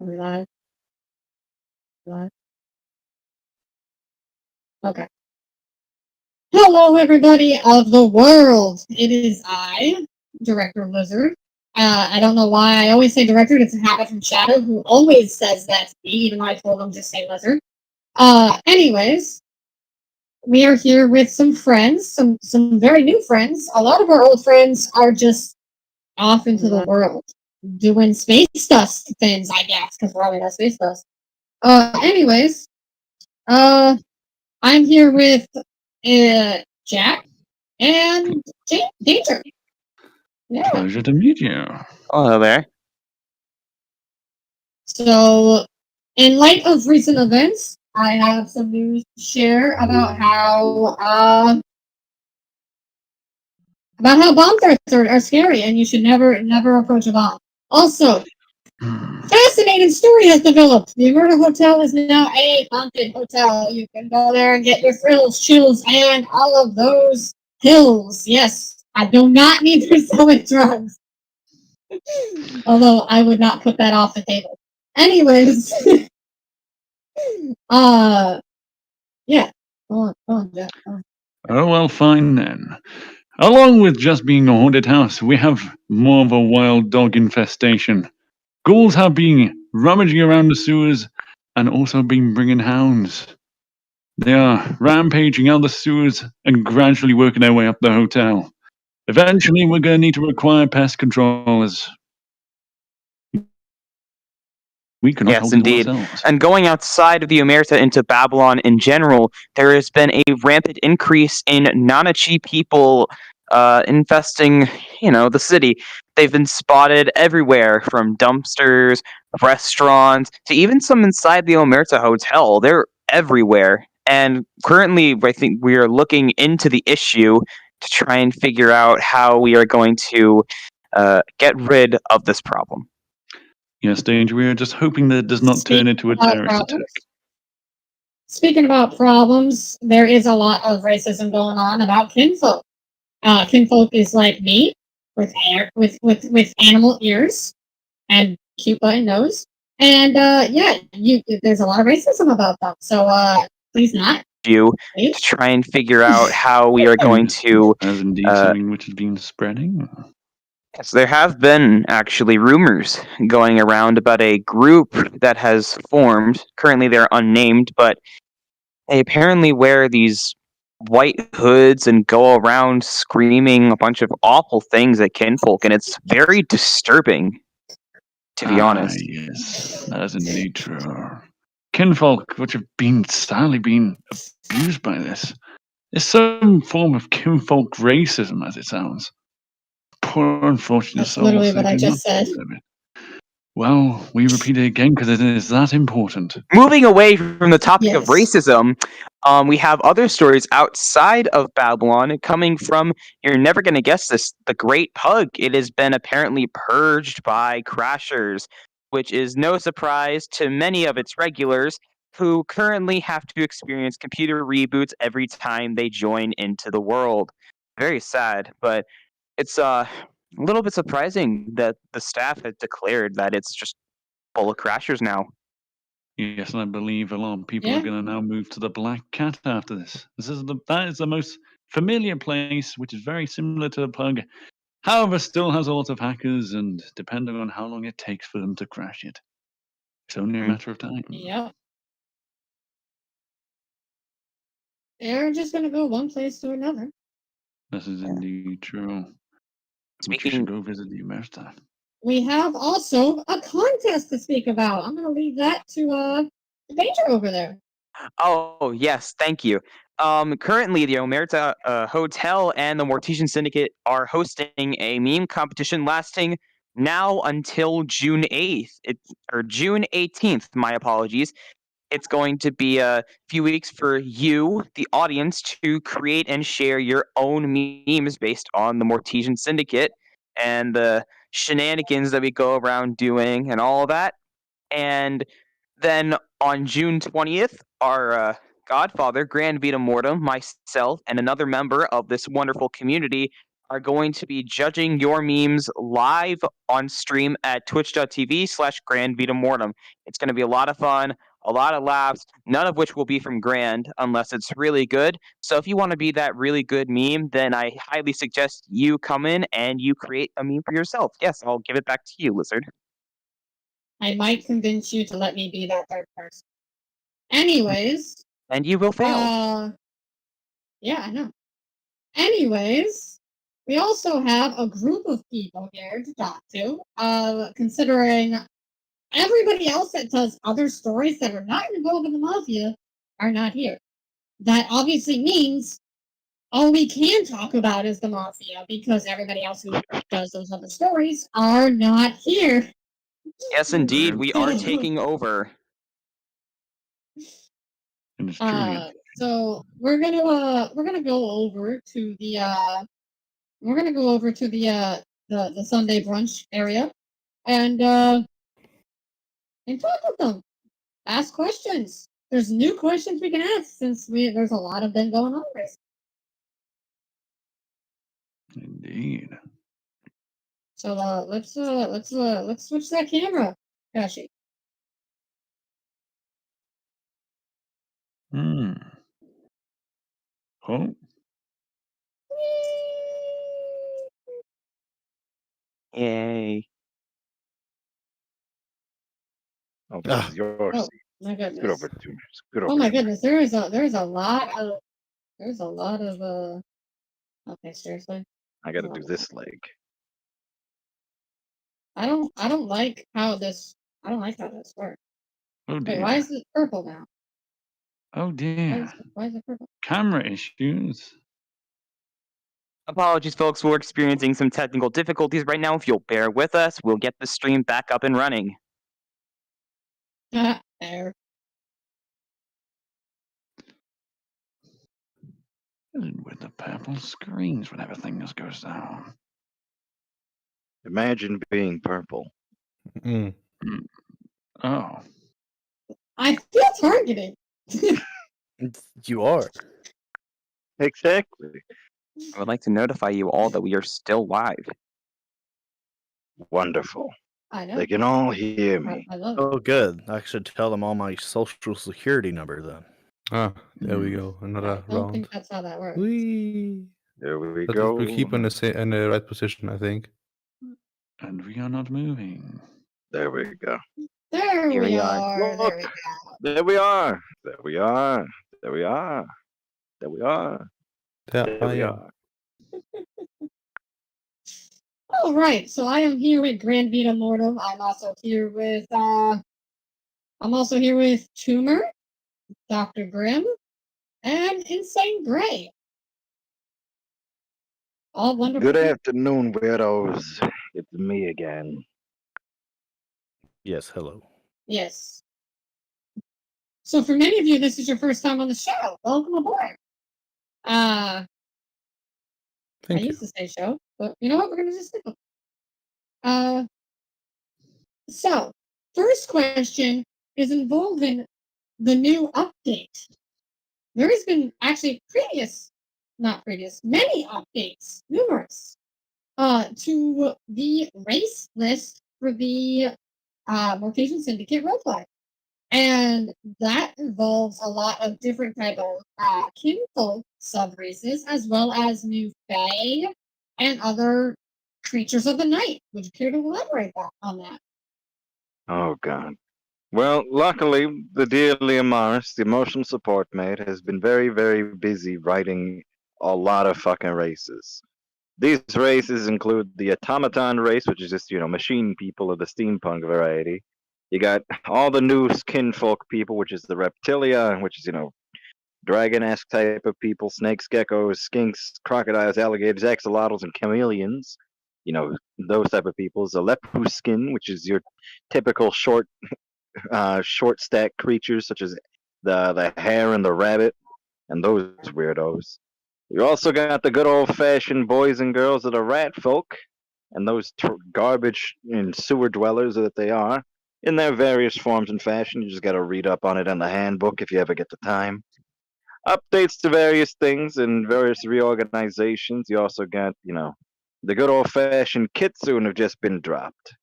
Are we live? Live? Okay. Hello, everybody of the world. It is I, Director Lizard. I don't know why I always say Director. It's a habit from Shadow, who always says that to me, even though I told him just say Lizard. Anyways, we are here with some friends, some very new friends. A lot of our old friends are just off into the world, doing space dust things, I guess, because we're all in space dust. Anyways, uh, I'm here with Jack and Danger. Yeah. Pleasure to meet you. Hello there. So, in light of recent events, I have some news to share about how bomb threats are scary, and you should never approach a bomb. Also, fascinating story has developed. The Murder Hotel is now a haunted hotel. You can go there and get your thrills, chills, and all of those pills. Yes, I do not need to sell it drugs. Although I would not put that off the table. Anyways, yeah. Go on, Jack. Oh, well, fine then. Along with just being a haunted house, we have more of a wild dog infestation. Ghouls have been rummaging around the sewers and also been bringing hounds. They are rampaging out the sewers and gradually working their way up the hotel. Eventually, we're going to need to require pest controllers. We cannot Yes, hold indeed. it ourselves. And going outside of the Omerta into Babylon in general, there has been a rampant increase in Nanachi people infesting, the city. They've been spotted everywhere, from dumpsters, restaurants, to even some inside the Omerta hotel. They're everywhere. And currently, I think we are looking into the issue to try and figure out how we are going to get rid of this problem. Yes, Danger, we are just hoping that it does not turn into a terrorist attack. Speaking about problems, there is a lot of racism going on about kinfolk. Kinfolk is like me, with hair, with animal ears and cute button nose, and there's a lot of racism about them. So please not. To try and figure out how we are going to. As indeed something which has been spreading. Yes, there have been actually rumors going around about a group that has formed. Currently, they're unnamed, but they apparently wear these white hoods and go around screaming a bunch of awful things at kinfolk, and it's very disturbing, to be honest. Yes, that is indeed true. Kinfolk, which have been sadly been abused by this, is some form of kinfolk racism, as it sounds. Poor unfortunate That's souls. literally what I just said. Well, we repeat it again because it is that important. Moving away from the topic of racism, we have other stories outside of Babylon coming from, you're never going to guess this, the Great Pug. It has been apparently purged by Crashers, which is no surprise to many of its regulars who currently have to experience computer reboots every time they join into the world. Very sad, but it's a little bit surprising that the staff had declared that it's just full of Crashers now. Yes, and I believe a lot of people are going to now move to the Black Cat after this. That is the most familiar place, which is very similar to the Pug. However, still has a lot of hackers, and depending on how long it takes for them to crash it, it's only a matter of time. Yep. They're just gonna go one place to another. This is indeed true. Speaking, you should go visit the Omerta. We have also a contest to speak about. I'm gonna leave that to Danger over there. Oh yes, thank you. Currently, the Omerta Hotel and the Mortesian Syndicate are hosting a meme competition lasting now until June 8th. Or June 18th. My apologies. It's going to be a few weeks for you, the audience, to create and share your own memes based on the Mortesian Syndicate and the shenanigans that we go around doing and all of that. And then on June 20th, our godfather, Grand Vita Mortem, myself, and another member of this wonderful community are going to be judging your memes live on stream at twitch.tv/GrandVitaMortem. It's going to be a lot of fun, a lot of laughs, none of which will be from Grand unless it's really good. So if you want to be that really good meme, then I highly suggest you come in and you create a meme for yourself. Yes, I'll give it back to you, Lizard. I might convince you to let me be that third person. Anyways. And you will fail. Yeah, I know. Anyways, we also have a group of people here to talk to. Considering everybody else that does other stories that are not involved in the mafia are not here. That obviously means all we can talk about is the mafia because everybody else who does those other stories are not here. Yes, indeed, we are taking over. So we're gonna go over to the the Sunday brunch area and talk with them. Ask questions. There's new questions we can ask since there's a lot of them going on recently. Indeed. So let's switch that camera, Kashi. Oh. Yay. Oh, this is your seat. My goodness. Scoot over to me. Scoot over. Oh my goodness, there's a lot of okay, seriously. I gotta do this leg. I don't like how this works. Oh dear. Wait, why is it purple now? Oh dear. Why is it purple? Camera issues. Apologies, folks. We're experiencing some technical difficulties right now. If you'll bear with us, we'll get the stream back up and running. There. With the purple screens when everything just goes down. Imagine being purple. Oh. I feel targeted. You are. Exactly. I would like to notify you all that we are still live. Wonderful. I know. They can all hear me. I love it. Oh, good. I should tell them all my social security number then. Ah, there we go. I Another don't round. think that's how that works. Whee! There we But go. we keep in the right position, I think. And we are not moving. There we go. There Here we we are. are. Look. There we are. There we are. There we are. There we are. There There I we am. are. All right, so I am here with Grand Vita Mortem. I'm also here with Tumor, Dr. Grimm, and Insane Gray. All wonderful. Good afternoon, weirdos. It's me again. Yes, hello. Yes. So for many of you, this is your first time on the show. Welcome aboard. I Thank you. used to say show, but you know what? We're gonna just stick with it. So first question is involving the new update. There has been actually many updates, numerous, to the race list for the Mortician Syndicate roleplay. And that involves a lot of different type of kinfolk sub-races, as well as new fae and other creatures of the night. Would you care to elaborate on that? Oh, God. Well, luckily, the dear Leomaris, the emotional support mate, has been very, very busy writing a lot of fucking races. These races include the automaton race, which is just, machine people of the steampunk variety. You got all the new kinfolk people, which is the reptilia, which is, dragon-esque type of people, snakes, geckos, skinks, crocodiles, alligators, axolotls, and chameleons. Those type of people. The lepuskin, which is your typical short stack creatures, such as the hare and the rabbit, and those weirdos. You also got the good old-fashioned boys and girls of the rat folk, and those garbage and sewer dwellers that they are, in their various forms and fashion. You just got to read up on it in the handbook if you ever get the time. Updates to various things and various reorganizations. You also got, The good old-fashioned kitsune have just been dropped.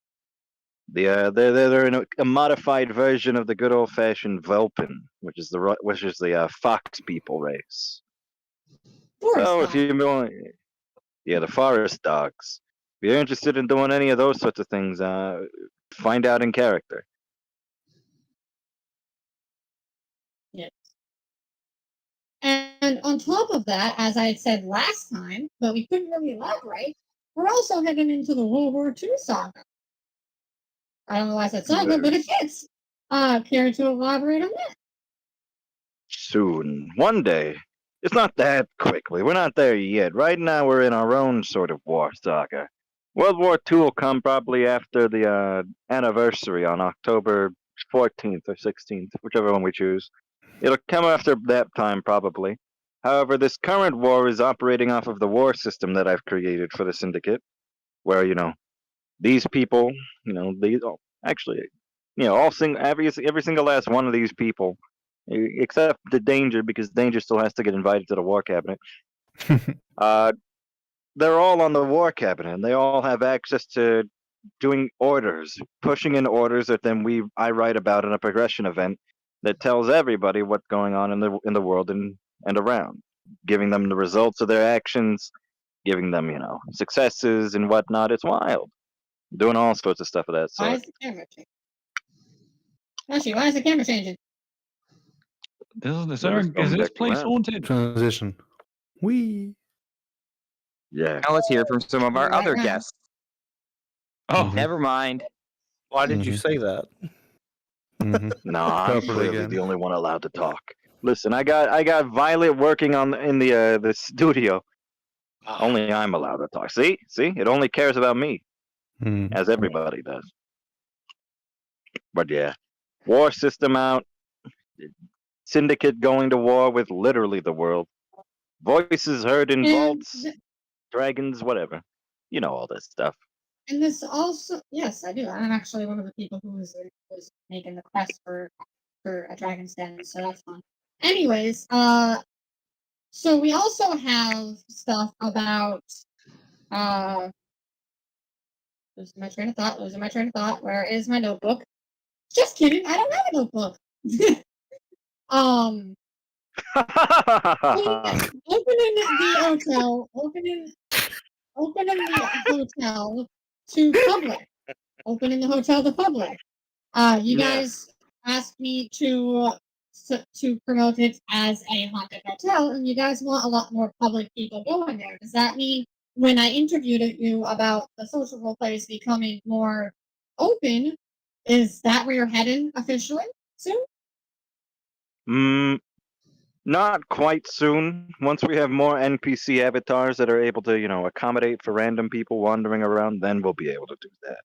They're in a modified version of the good old-fashioned Velpin, which is the fox people race. Forest So if dog. the forest dogs. If you're interested in doing any of those sorts of things, find out in character. Yes. And on top of that, as I had said last time, but we couldn't really elaborate, we're also heading into the World War II saga. I don't know why I said saga, but it fits. Care to elaborate on that? Soon, one day. It's not that quickly. We're not there yet. Right now, we're in our own sort of war saga. World War II will come probably after the anniversary on October 14th or 16th, whichever one we choose. It'll come after that time, probably. However, this current war is operating off of the war system that I've created for the Syndicate, where, these people, actually, every single last one of these people, except the Danger, because Danger still has to get invited to the War Cabinet. uh, they're all on the War Cabinet, and they all have access to doing orders, pushing in orders that then I write about in a progression event that tells everybody what's going on in the world and around, giving them the results of their actions, giving them successes and whatnot. It's wild, doing all sorts of stuff of that Why sort. is the camera changing? Actually, why is the camera changing? Is this place haunted? Transition. Wee. Yeah. Now let's hear from some of our Right other now. guests. Oh, Never mind. Why did you Mhm. say that? No, I'm Properly clearly again. the only one allowed to talk. Listen, I got Violet working in the studio. Only I'm allowed to talk. See, it only cares about me, as everybody does. But yeah, war system out. Syndicate going to war with literally the world. Voices heard in And, vaults, dragons, whatever. You know all this stuff. and this also, yes, I do. I'm actually one of the people who was making the quest for a dragon's den, so that's fun. Anyways, so we also have stuff about losing my train of thought. Where is my notebook? Just kidding. I don't have a notebook. um, opening the hotel, opening the hotel to public, opening the hotel to public. You guys asked me to promote it as a haunted hotel, and you guys want a lot more public people going there. Does that mean when I interviewed you about the social role plays becoming more open, is that where you're heading officially soon? Not quite soon. Once we have more NPC avatars that are able to, accommodate for random people wandering around, then we'll be able to do that.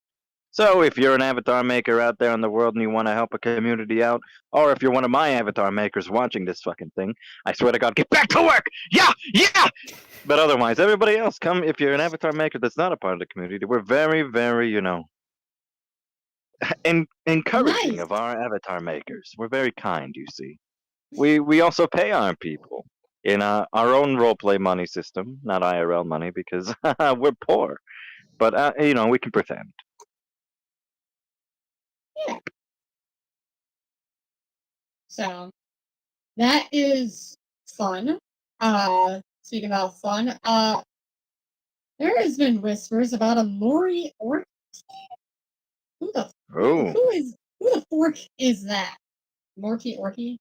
So if you're an avatar maker out there in the world and you want to help a community out, or if you're one of my avatar makers watching this fucking thing, I swear to God, get back to work! Yeah! But otherwise, everybody else, come. If you're an avatar maker that's not a part of the community, we're very, very, encouraging Nice. of our avatar makers. We're very kind, you see. We also pay our people in our own roleplay money system, not IRL money, because we're poor. But we can pretend. Yeah. So that is fun. Speaking about fun, there has been whispers about a Mori Orc. Who the Oh, who the fork is that? Morky Orky?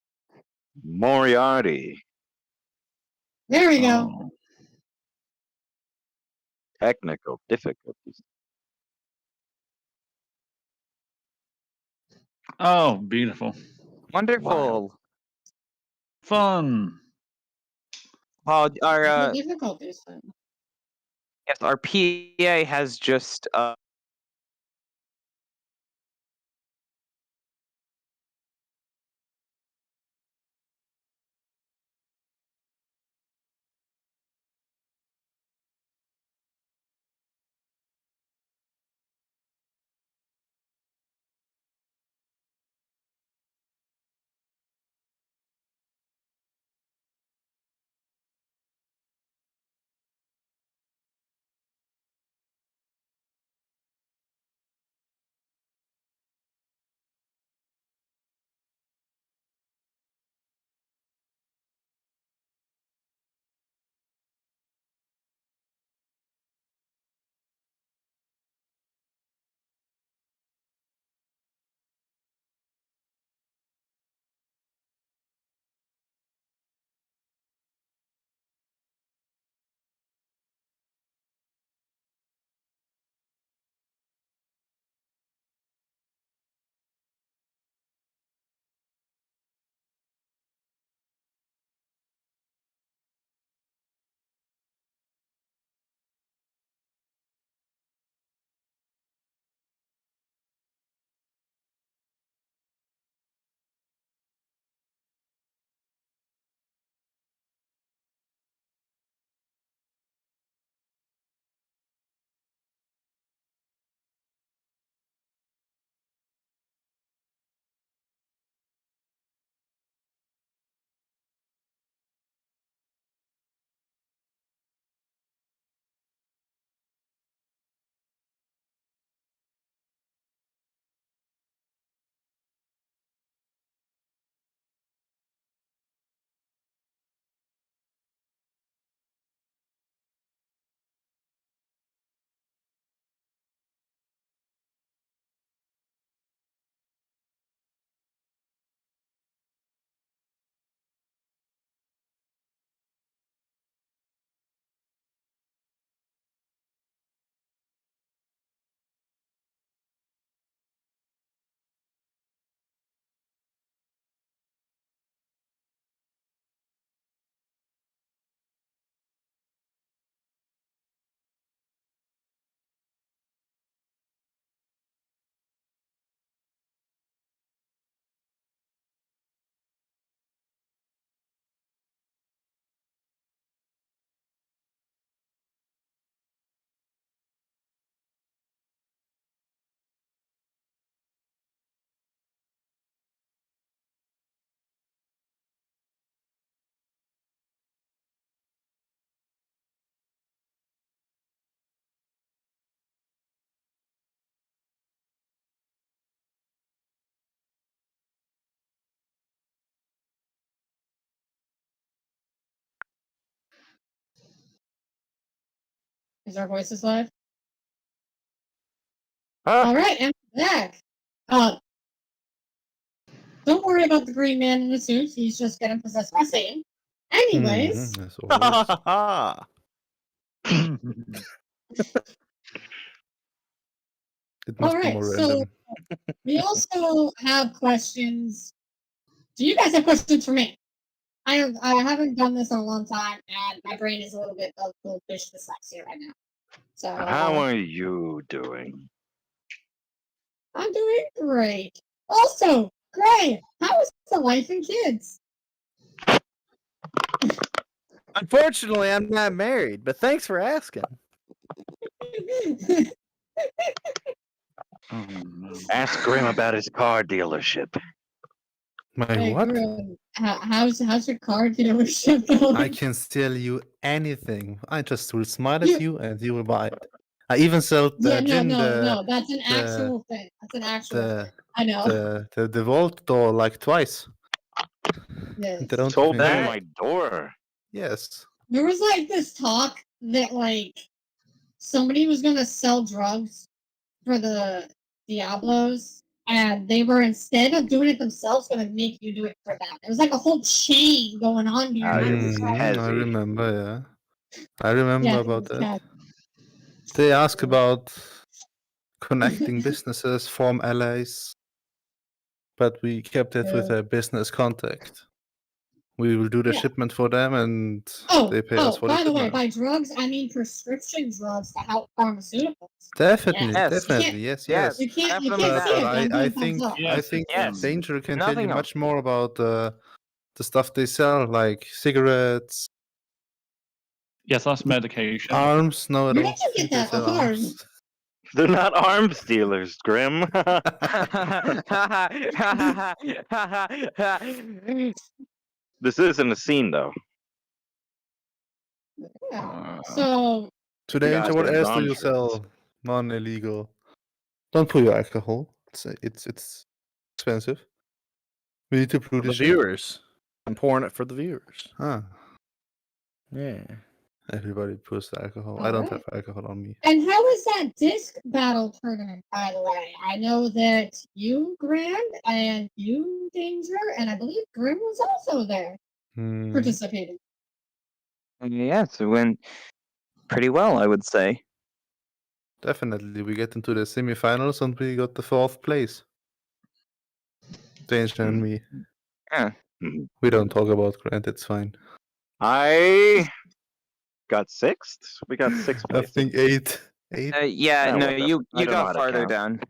Moriarty. There we go. oh. Technical difficulties. Oh, beautiful. Wonderful. Fun. Our Technical difficulties. Then. yes, our PA has just Is our voices live? Huh? All right, and we're back. Don't worry about the green man in the suit. He's just getting possessed by Satan. Anyways, Mhm, as always. It all must be right. more So random. we also have questions. Do you guys have questions for me? I haven't done this in a long time, and my brain is a little bit of goldfish dyslexia right now. So How are you doing? I'm doing great. Also, Gray, how is the wife and kids? Unfortunately, I'm not married, but thanks for asking. Oh, no. Ask Grim about his car dealership. My Hey, what? Grim, how's your car dealership going? I can sell you anything. I just will smile You- at you and you will buy it. I even sell Yeah, the no. That's an actual thing. That's an actual thing. the I know. the vault door like twice. Yes. They don't Sold even that hear my it. door. Yes. There was like this talk that like somebody was gonna sell drugs for the Diablos, and they were, instead of doing it themselves, gonna make you do it for them. It was like a whole chain going on here. Oh, And I it was was like, I heavy. remember, yeah. I remember yeah, it about was that. cat. They ask about connecting businesses, form allies, but we kept it with Yeah. a business contact. We will do the Yeah. shipment for them and Oh, they pay us for the by the way, shipment. by drugs, I mean prescription drugs to help pharmaceuticals. Definitely, Yes. definitely, yes, yes. You can't Definitely But, see that. it. I'm I doing thumbs think up. I Yes, think yes. Danger can tell Nothing you else. much more about the stuff they sell, like cigarettes, Yes, that's medication. arms. No, I Where did don't you think get they that sell arm? arms. They're not arms dealers, Grim. This isn't a scene, though. Yeah. So To You Danger, guys what are else do you non-trades. sell non-illegal? Don't put your alcohol. It's expensive. We need to For prove the this shit. viewers. I'm pouring it for the viewers. Ah, Yeah. everybody puts alcohol. I don't have alright. alcohol on me. And how is that disc battle tournament, by the way? I know that you, Grand, and you, Danger, and I believe Grim was also there Hmm. participating. Yes, it went pretty well, I would say. Definitely, we get into the semifinals and we got the 4th place. Danger and me. Yeah. Mhm. We don't talk about Grant. It's fine. I got 6th. We got 6th I place. think 8. 8. Yeah, Ah, no, whatever. you I don't know got how to farther count. down.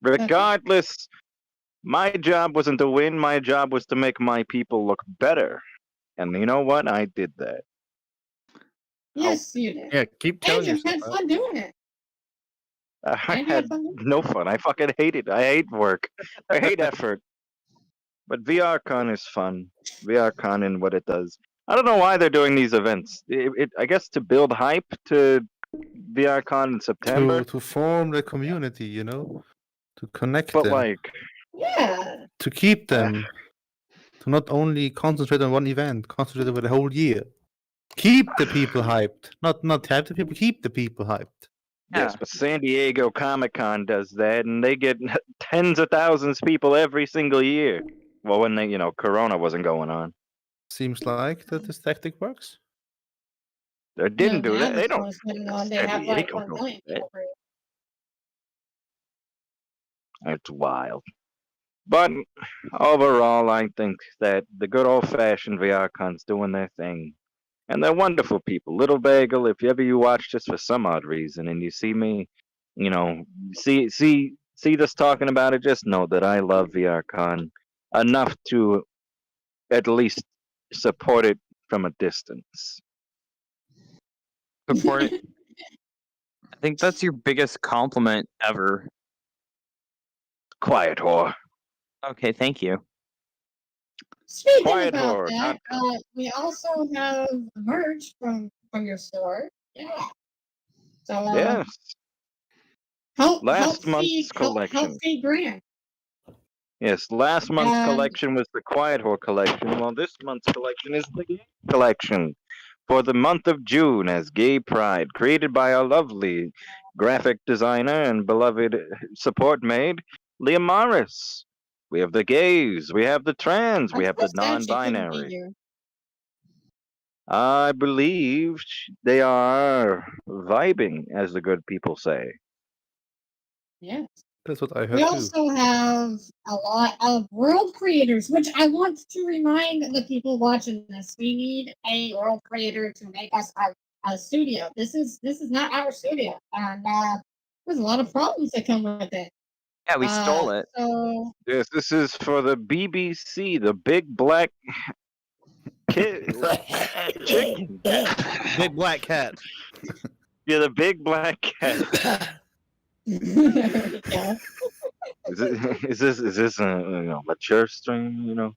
Regardless, my job wasn't to win. My job was to make my people look better. And you know what? I did that. Yes, you did. Yeah, keep telling And you yourself had that. fun doing it. I And you had had fun doing it. no fun. I fucking hate it. I hate work. I hate effort. But VRCon is fun. VRCon and what it does. I don't know why they're doing these events. I guess to build hype to VRCon in September. To form the community, you know? To connect But them. like, Yeah. To keep them. To not only concentrate on one event, concentrate over the whole year. Keep the people hyped. Not hype the people, keep the people hyped. yes, Yeah. but San Diego Comic Con does that, and they get tens of thousands of people every single year. Well, when they, Corona wasn't going on. Seems like that this tactic works. They didn't do that. They don't. What's going on? They San have like Diego 1 don't million do that. people per year. It's wild. But overall, I think that the good old fashioned VRCon's doing their thing. And they're wonderful people. Little Bagel, if ever you watch this for some odd reason and you see me, see this talking about it, just know that I love VRCon enough to at least support it from a distance. Support it. I think that's your biggest compliment ever. Quiet whore. Okay, thank you. Speaking Quiet about horror, that, not we also have merch from your store. Yeah. So Yes. help Last month's feed collection. Grant. Yes, last month's And- collection was the Quiet Whore collection, while this month's collection is the Game collection, for the month of June as Gay Pride, created by our lovely graphic designer and beloved support maid, Leah Morris. We have the gays, we have the trans, we I'm have so the sad she couldn't be non-binary. here. I believe they are vibing, as the good people say. Yes. That's what I We heard too. also have a lot of world creators, which I want to remind the people watching this. We need a world creator to make us a studio. This is not our studio, and there's a lot of problems that come with it. Yeah, we stole it. So Yes, this is for the BBC, the big black chicken. Big black cat. Yeah, the big black cat. there we go. Is this a mature stream? You know.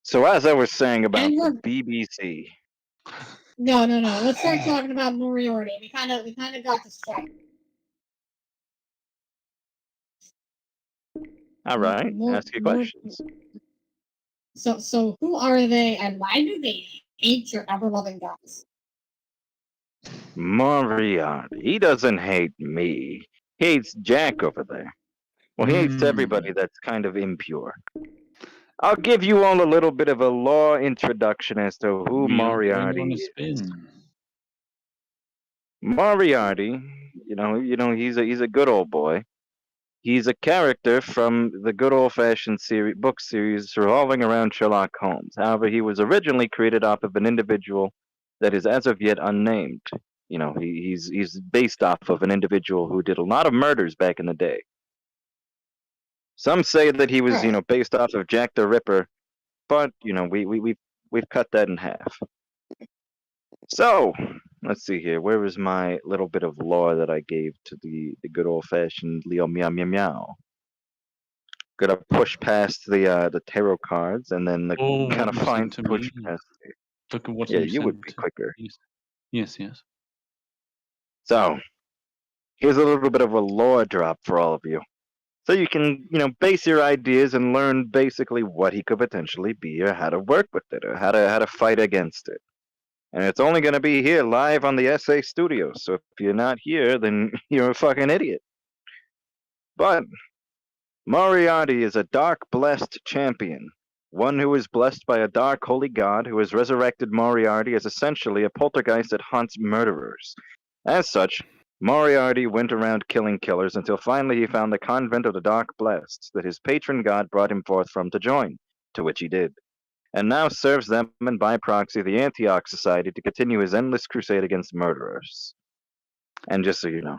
So as I was saying about And the we're BBC. no. Let's start talking about Moriarty. We kind of got distracted. All right, More, ask your more. questions. So who are they, and why do they hate your ever-loving guys? Moriarty. He doesn't hate me. He hates Jack over there. Well, he hates everybody that's kind of impure. I'll give you all a little bit of a law introduction as to who We are going Moriarty on a is. spin. Moriarty, he's a good old boy. He's a character from the good old-fashioned book series revolving around Sherlock Holmes. However, he was originally created off of an individual that is as of yet unnamed. he's based off of an individual who did a lot of murders back in the day. Some say that he was, Right. based off of Jack the Ripper, but we've cut that in half. So let's see here. Where was my little bit of lore that I gave to the good old fashioned Leo Meow Meow Meow? Gonna push past the tarot cards and then Oh, kind what of you find sent to push me. past. Look at what Yeah, you you would sent be to quicker. Yes, yes. So here's a little bit of a lore drop for all of you. So you can, base your ideas and learn basically what he could potentially be or how to work with it or how to fight against it. And it's only going to be here live on the SA Studios. So if you're not here, then you're a fucking idiot. But Moriarty is a dark blessed champion. One who is blessed by a dark holy god who has resurrected Moriarty as essentially a poltergeist that haunts murderers. As such, Moriarty went around killing killers until finally he found the convent of the Dark Blessed that his patron god brought him forth from to join, to which he did, and now serves them and by proxy the Antioch Society to continue his endless crusade against murderers. And just so you know,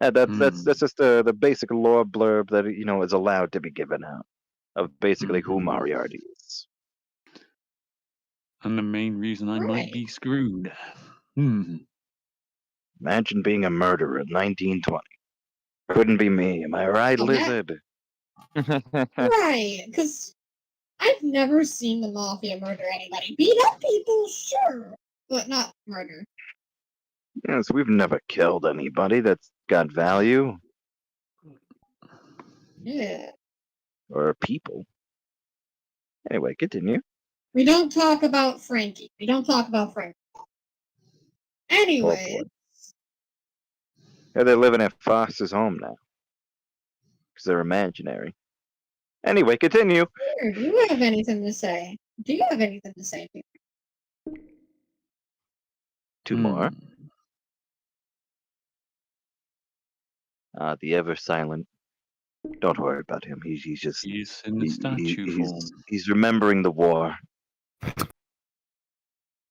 that's just the basic lore blurb that is allowed to be given out of basically who Moriarty is. And the main reason I might be screwed. Imagine being a murderer in 1920. Couldn't be me, am I right, Lizard? Right, because I've never seen the Mafia murder anybody. Beat up people, sure, but not murder. Yes, we've never killed anybody that's got value. Yeah. Or people. Anyway, continue. We don't talk about Frankie. Anyway. Yeah, they're living at Foster's home now. Because they're imaginary. Anyway, continue. Sure, do you have anything to say? Two more. The ever silent. Don't worry about him. He's in the statue form. He's remembering the war.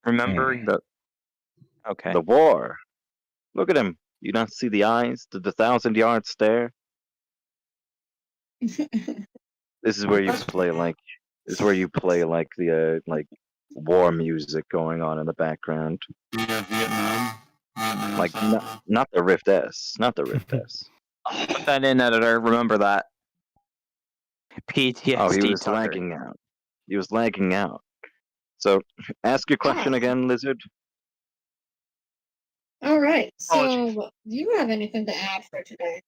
Remembering the. Okay. The war. Look at him. You not see the eyes? The 1,000-yard stare? This is where you play like. The war music going on in the background. Yeah, Vietnam. Like not the Rift S. Not the Rift S. Put that in, editor. Remember that. PTSD. Oh, he was Tucker. lagging out. So, ask your question again, Lizard. All right. So, do you have anything to add for today?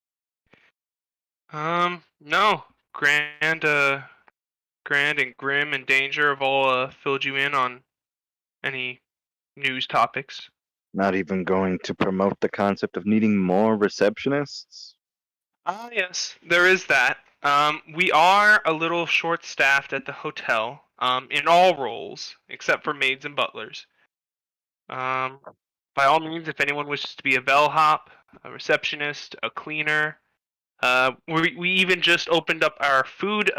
No. Grand and Grim and Danger have all filled you in on any news topics. Not even going to promote the concept of needing more receptionists? Ah, yes, there is that. We are a little short-staffed at the hotel, in all roles, except for maids and butlers. By all means, if anyone wishes to be a bellhop, a receptionist, a cleaner, we even just opened up our food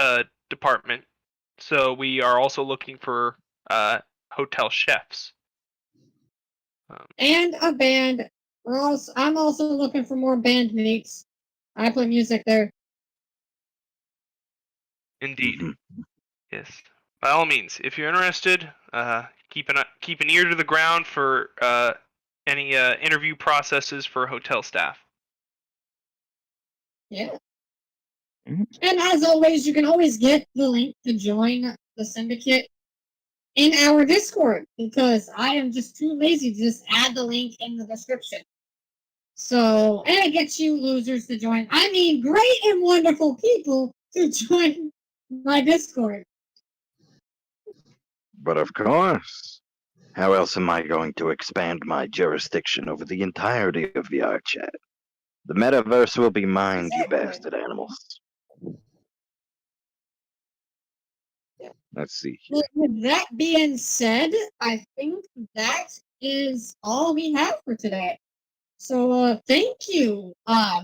department, so we are also looking for hotel chefs. And a band. I'm also looking for more bandmates. I play music there. Indeed. Yes. By all means, if you're interested, keep an ear to the ground for any interview processes for hotel staff. Yeah. And as always, you can always get the link to join the syndicate in our Discord, because I am just too lazy to just add the link in the description. So, and it gets you losers to join. I mean, great and wonderful people to join my Discord. But of course. How else am I going to expand my jurisdiction over the entirety of VRChat? The metaverse will be mine, Exactly. you bastard animals. Let's see here. With that being said, I think that is all we have for today. So thank you,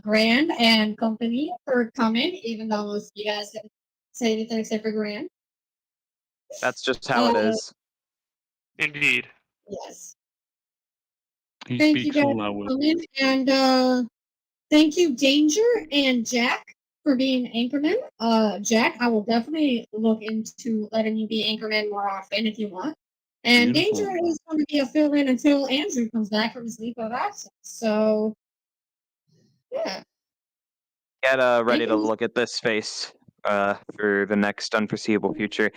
Grand and company, for coming, even though most of you guys didn't say anything except for Grand. That's just how it is. Indeed. Yes. He Thank you speaks guys all for hours. coming, and thank you, Danger and Jack, for being Anchorman. Jack, I will definitely look into letting you be Anchorman more often if you want. And Beautiful. Danger is going to be a fill-in until Andrew comes back from his leave of absence. So, yeah. Get ready Thank to you. look at this face for the next unforeseeable future.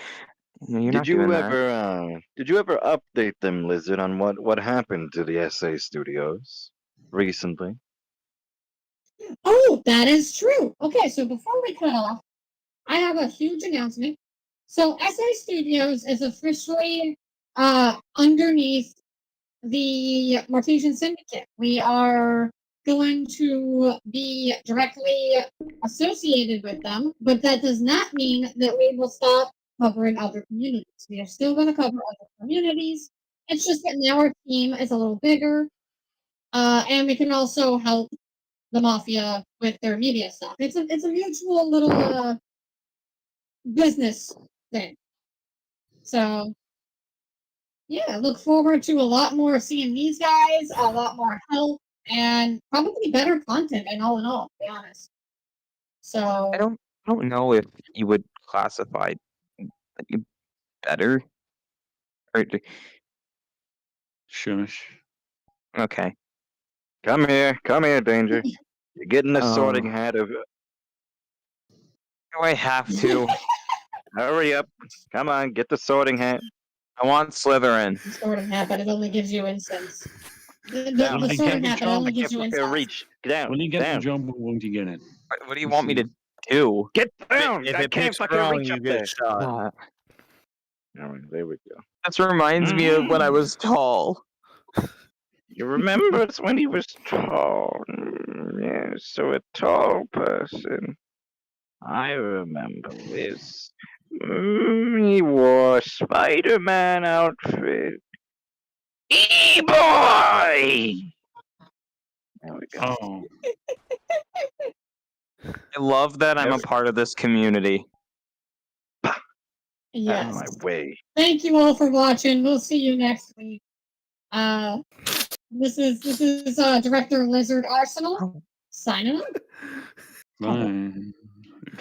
No, you're Did not doing you that. ever update them, Lizard, on what happened to the SA Studios recently? Oh, that is true. Okay, so before we cut off, I have a huge announcement. So SA Studios is officially underneath the Mortesian Syndicate. We are going to be directly associated with them, but that does not mean that we will stop covering other communities. We are still going to cover other communities. It's just that now our team is a little bigger, and we can also help the Mafia with their media stuff. It's a mutual little business thing. So yeah, look forward to a lot more of seeing these guys, a lot more help, and probably better content. And all in all, to be honest. So I don't know if you would classify like, better. Or, Shush. okay. Come here, Danger. You're getting the Oh. sorting hat of. Do I have to? Hurry up! Come on, get the sorting hat. I want Slytherin. sorting hat, but it only gives you instance. The Down. the I sorting can't hat, it control. only I gives can't you fucking instance. reach. Down. When he gets the down. job, won't he get it? What do you want me to do? Get down! If I it can't picks fucking wrong, reach you up get there. shot. Uh, All right, there we go. this reminds me of when I was tall. You remember it's when he was tall. Yeah, so a tall person. I remember this. He wore Spider-Man outfit. E-boy! There we go. Oh, I love that I'm a part of this community. Out of Yes. my way. Thank you all for watching. We'll see you next week. This is Director Lizard Arsenal signing off. bye.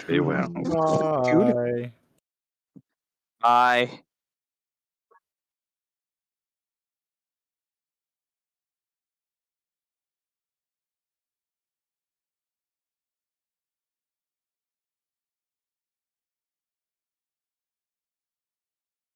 Be well. Bye. Bye.